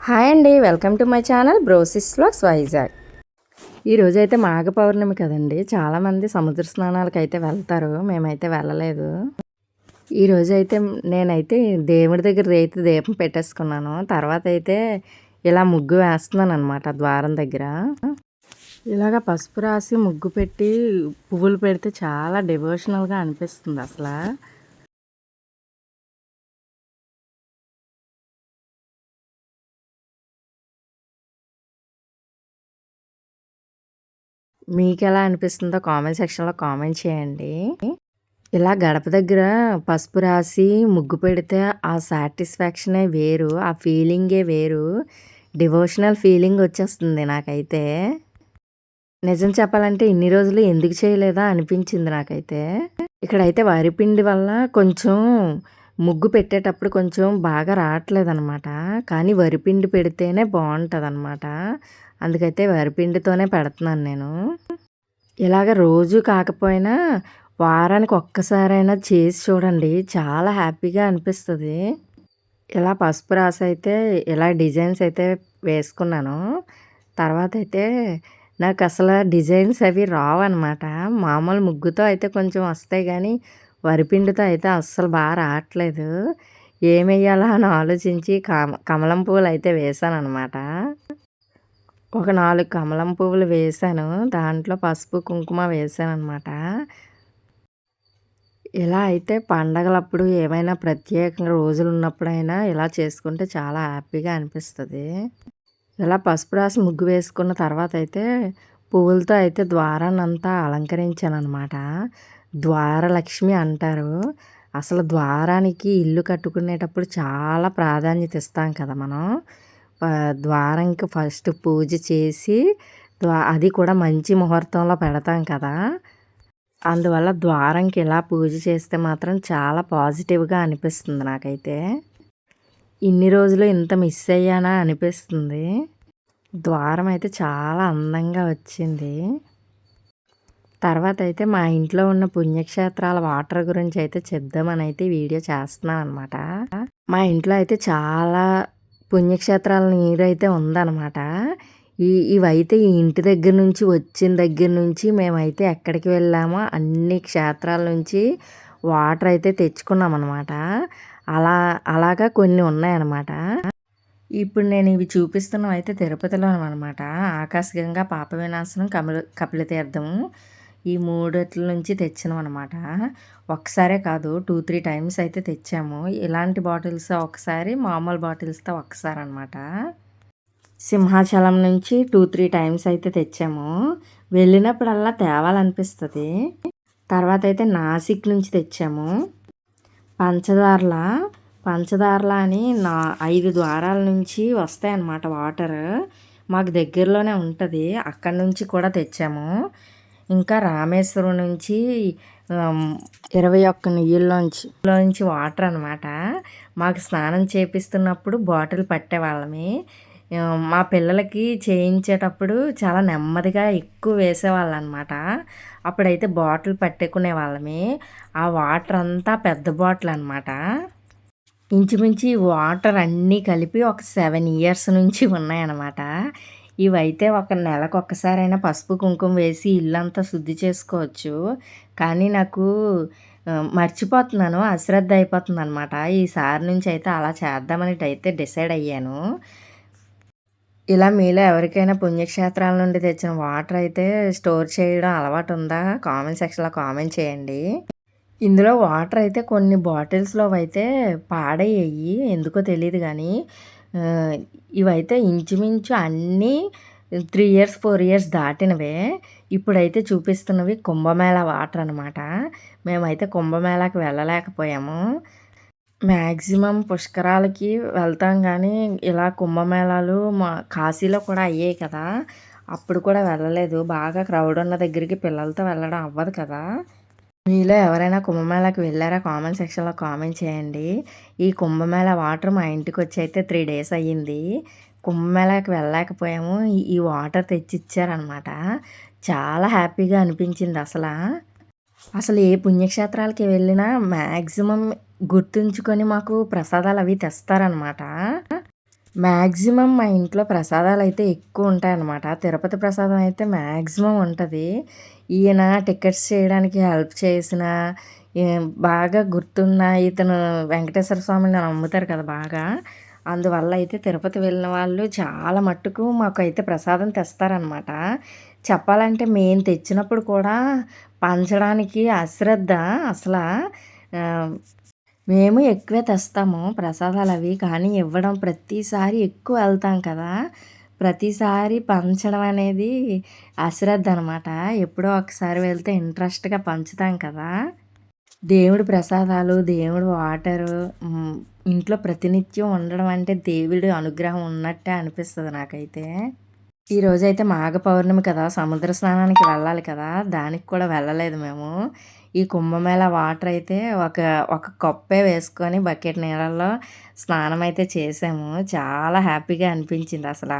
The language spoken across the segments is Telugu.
హాయ్ అండి, welcome to my channel బ్రోసిస్ vlogs Vizag. ఈరోజైతే మాఘ పౌర్ణమి కదండి, చాలామంది సముద్ర స్నానాలకు అయితే వెళ్తారు. మేమైతే వెళ్ళలేదు. ఈరోజైతే నేనైతే దేవుడి దగ్గర అయితే దీపం పెట్టేసుకున్నాను. తర్వాత అయితే ఇలా ముగ్గు వేస్తున్నాను అనమాట ద్వారం దగ్గర. ఇలాగ పసుపు రాసి ముగ్గు పెట్టి పువ్వులు పెడితే చాలా డివోషనల్గా అనిపిస్తుంది అసలు. మీకు ఎలా అనిపిస్తుందో కామెంట్ సెక్షన్లో కామెంట్ చేయండి. ఇలా గడప దగ్గర పసుపు రాసి ముగ్గు పెడితే ఆ సాటిస్ఫాక్షనే వేరు, ఆ ఫీలింగే వేరు. డివోషనల్ ఫీలింగ్ వచ్చేస్తుంది నాకైతే. నిజం చెప్పాలంటే ఇన్ని రోజులు ఎందుకు చేయలేదా అనిపించింది నాకైతే. ఇక్కడైతే వరిపిండి వల్ల కొంచెం ముగ్గు పెట్టేటప్పుడు కొంచెం బాగా రావట్లేదనమాట. కానీ వరిపిండి పెడితేనే బాగుంటుందన్నమాట. అందుకైతే వరిపిండితోనే పెడుతున్నాను నేను. ఇలాగ రోజు కాకపోయినా వారానికి ఒక్కసారైనా చేసి చూడండి, చాలా హ్యాపీగా అనిపిస్తుంది. ఇలా పసుపు రాసి అయితే ఇలా డిజైన్స్ అయితే వేసుకున్నాను. తర్వాత అయితే నాకు అసలు డిజైన్స్ అవి రావన్నమాట. మామూలు ముగ్గుతో అయితే కొంచెం వస్తాయి కానీ వరిపిండితో అయితే అస్సలు బాగా రావట్లేదు. ఏమెయ్యాలా అని ఆలోచించి కమలం పువ్వులు అయితే వేసాను అనమాట. ఒక 4 కమలం పువ్వులు వేసాను. దాంట్లో పసుపు కుంకుమ వేసాను అనమాట. ఇలా అయితే పండగలప్పుడు ఏమైనా ప్రత్యేకంగా రోజులు ఉన్నప్పుడైనా ఇలా చేసుకుంటే చాలా హ్యాపీగా అనిపిస్తుంది. ఇలా పసుపు రాసి ముగ్గు వేసుకున్న తర్వాత అయితే పువ్వులతో అయితే ద్వారాన్నంతా అలంకరించాను అనమాట. ద్వారలక్ష్మి అంటారు. అసలు ద్వారానికి ఇల్లు కట్టుకునేటప్పుడు చాలా ప్రాధాన్యత ఇస్తాం కదా మనం. ద్వారంకి ఫస్ట్ పూజ చేసి అది కూడా మంచి ముహూర్తంలో పెడతాం కదా. అందువల్ల ద్వారంకి ఇలా పూజ చేస్తే మాత్రం చాలా పాజిటివ్గా అనిపిస్తుంది నాకైతే. ఇన్ని రోజులు ఇంత మిస్ అయ్యానా అనిపిస్తుంది. ద్వారం అయితే చాలా అందంగా వచ్చింది. తర్వాత అయితే మా ఇంట్లో ఉన్న పుణ్యక్షేత్రాల వాటర్ గురించి అయితే చెప్దామని అయితే వీడియో చేస్తున్నాను అనమాట. మా ఇంట్లో అయితే చాలా పుణ్యక్షేత్రాల నీరు అయితే ఉందన్నమాట. ఇవైతే ఈ ఇంటి దగ్గర నుంచి వచ్చిన దగ్గర నుంచి మేమైతే ఎక్కడికి వెళ్ళామో అన్ని క్షేత్రాల నుంచి వాటర్ అయితే తెచ్చుకున్నాం అనమాట. అలాగా కొన్ని ఉన్నాయన్నమాట. ఇప్పుడు నేను ఇవి చూపిస్తున్నవి అయితే తిరుపతిలో అనమాట. ఆకాశగంగా, పాప వినాశనం, కపిలతీర్థము, ఈ మూడిట్ల నుంచి తెచ్చినాం అనమాట. ఒకసారే కాదు 2-3 టైమ్స్ అయితే తెచ్చాము. ఇలాంటి బాటిల్స్ ఒకసారి, మామూలు బాటిల్స్తో ఒకసారి అనమాట. సింహాచలం నుంచి 2-3 టైమ్స్ అయితే తెచ్చాము. వెళ్ళినప్పుడల్లా తేవాలనిపిస్తుంది. తర్వాత అయితే నాసిక్ నుంచి తెచ్చాము. పంచదార్ల అని 5 ద్వారాల నుంచి వస్తాయన్నమాట వాటర్. మాకు దగ్గరలోనే ఉంటుంది, అక్కడి నుంచి కూడా తెచ్చాము. ఇంకా రామేశ్వరం నుంచి 21 నుయ్యిల్లోంచి వాటర్ అనమాట. మాకు స్నానం చేపిస్తున్నప్పుడు బాటిల్ పట్టేవాళ్ళమి. మా పిల్లలకి చేయించేటప్పుడు చాలా నెమ్మదిగా ఎక్కువ వేసేవాళ్ళు అనమాట. అప్పుడైతే బాటిల్ పట్టుకునే వాళ్ళమి. ఆ వాటర్ అంతా పెద్ద బాటిల్ అనమాట. ఇంచుమించి వాటర్ అన్నీ కలిపి ఒక 7 ఇయర్స్ నుంచి ఉన్నాయన్నమాట. ఇవైతే ఒక నెలకు ఒక్కసారైనా పసుపు కుంకుమ వేసి ఇల్లంతా శుద్ధి చేసుకోవచ్చు. కానీ నాకు మర్చిపోతున్నాను, అశ్రద్ధ అయిపోతుంది అనమాట. ఈసారి నుంచి అయితే అలా చేద్దామని అయితే డిసైడ్ అయ్యాను. ఇలా మీలో ఎవరికైనా పుణ్యక్షేత్రాల నుండి తెచ్చిన వాటర్ అయితే స్టోర్ చేయడం అలవాటు ఉందా? కామెంట్ సెక్షన్లో కామెంట్ చేయండి. ఇందులో వాటర్ అయితే కొన్ని బాటిల్స్లో అయితే పాడయ్యాయి, ఎందుకో తెలియదు కానీ ఇవైతే ఇంచుమించు అన్నీ 3 ఇయర్స్ 4 ఇయర్స్ దాటినవే. ఇప్పుడైతే చూపిస్తున్నవి కుంభమేళా వాటర్ అనమాట. మేమైతే కుంభమేళాకి వెళ్ళలేకపోయాము. మ్యాక్సిమం పుష్కరాలకి వెళ్తాం కానీ ఇలా కుంభమేళాలు మా కాశీలో కూడా అయ్యాయి కదా, అప్పుడు కూడా వెళ్ళలేదు. బాగా క్రౌడ్ ఉన్న దగ్గరికి పిల్లలతో వెళ్ళడం అవ్వదు కదా. మీలో ఎవరైనా కుంభమేళాకి వెళ్ళారా? కామెంట్ సెక్షన్లో కామెంట్ చేయండి. ఈ కుంభమేళా వాటర్ మా ఇంటికి వచ్చి అయితే 3 డేస్ అయ్యింది. కుంభమేళాకి వెళ్ళలేకపోయాము. ఈ వాటర్ తెచ్చిచ్చారనమాట. చాలా హ్యాపీగా అనిపించింది అసలు ఏ పుణ్యక్షేత్రాలకి వెళ్ళినా మ్యాక్సిమం గుర్తుంచుకొని మాకు ప్రసాదాలు అవి తెస్తారనమాట. మ్యాక్సిమం మా ఇంట్లో ప్రసాదాలైతే ఎక్కువుంటాయనమాట. తిరుపతి ప్రసాదం అయితే మ్యాక్సిమం ఉంటది. ఈయన టికెట్స్ చేయడానికి హెల్ప్ చేసిన, బాగా గుర్తున్న ఇతను వెంకటేశ్వర స్వామిని నమ్ముతారు కదా బాగా. అందువల్ల అయితే తిరుపతి వెళ్ళిన వాళ్ళు చాలా మట్టుకు మాకైతే ప్రసాదం తెస్తారనమాట. చెప్పాలంటే మేము తెచ్చినప్పుడు కూడా పంచడానికి అశ్రద్ధ అసలా. ఆహ్ మేము ఎక్కువే తెస్తాము ప్రసాదాలవి. కానీ ఇవ్వడం ప్రతిసారి ఎక్కువ వెళ్తాం కదా! ప్రతిసారి పంచడం అనేది అశ్రద్ధ అనమాట. ఎప్పుడో ఒకసారి వెళ్తే ఇంట్రెస్ట్‌గా పంచుతాం కదా! దేవుడి ప్రసాదాలు, దేవుడి వాటరు, ఇంట్లో ప్రతినిత్యం ఉండడం అంటే దేవుడి అనుగ్రహం ఉన్నట్టే అనిపిస్తది నాకైతే. ఈరోజైతే మాఘ పౌర్ణమి కదా! సముద్ర స్నానానికి వెళ్ళాలి కదా! దానికి కూడా వెళ్ళలేదు మేము. ఈ కుంభమేళా వాటర్ అయితే ఒక ఒక కప్పే వేసుకొని బకెట్ నీళ్ళల్లో స్నానం అయితే చేసాము. చాలా హ్యాపీగా అనిపించింది అసలా.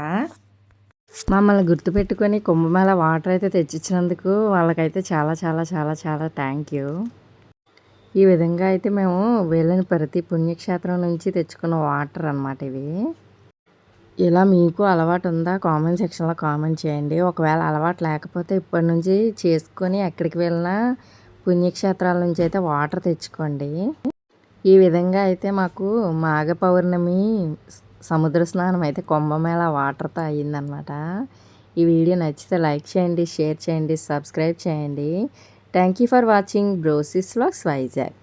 మమ్మల్ని గుర్తుపెట్టుకొని కుంభమేళా వాటర్ అయితే తెచ్చిచ్చినందుకు వాళ్ళకైతే చాలా చాలా చాలా చాలా థ్యాంక్ యూ. ఈ విధంగా అయితే మేము వెళ్ళిన ప్రతి పుణ్యక్షేత్రం నుంచి తెచ్చుకున్న వాటర్ అనమాట ఇవి. ఇలా మీకు అలవాటు ఉందా? కామెంట్ సెక్షన్‌లో కామెంట్ చేయండి. ఒకవేళ అలవాటు లేకపోతే ఇప్పటి నుంచి చేసుకొని ఎక్కడికి వెళ్ళినా పుణ్యక్షేత్రాల నుంచి అయితే వాటర్ తెచ్చుకోండి. ఈ విధంగా అయితే మాకు మాఘ పౌర్ణమి సముద్ర స్నానం అయితే కుంభమేళా వాటర్‌తో అయ్యిందనమాట. ఈ వీడియో నచ్చితే లైక్ చేయండి, షేర్ చేయండి, సబ్స్క్రైబ్ చేయండి. Thank you for watching బ్రోసిస్ vlogs Vizag.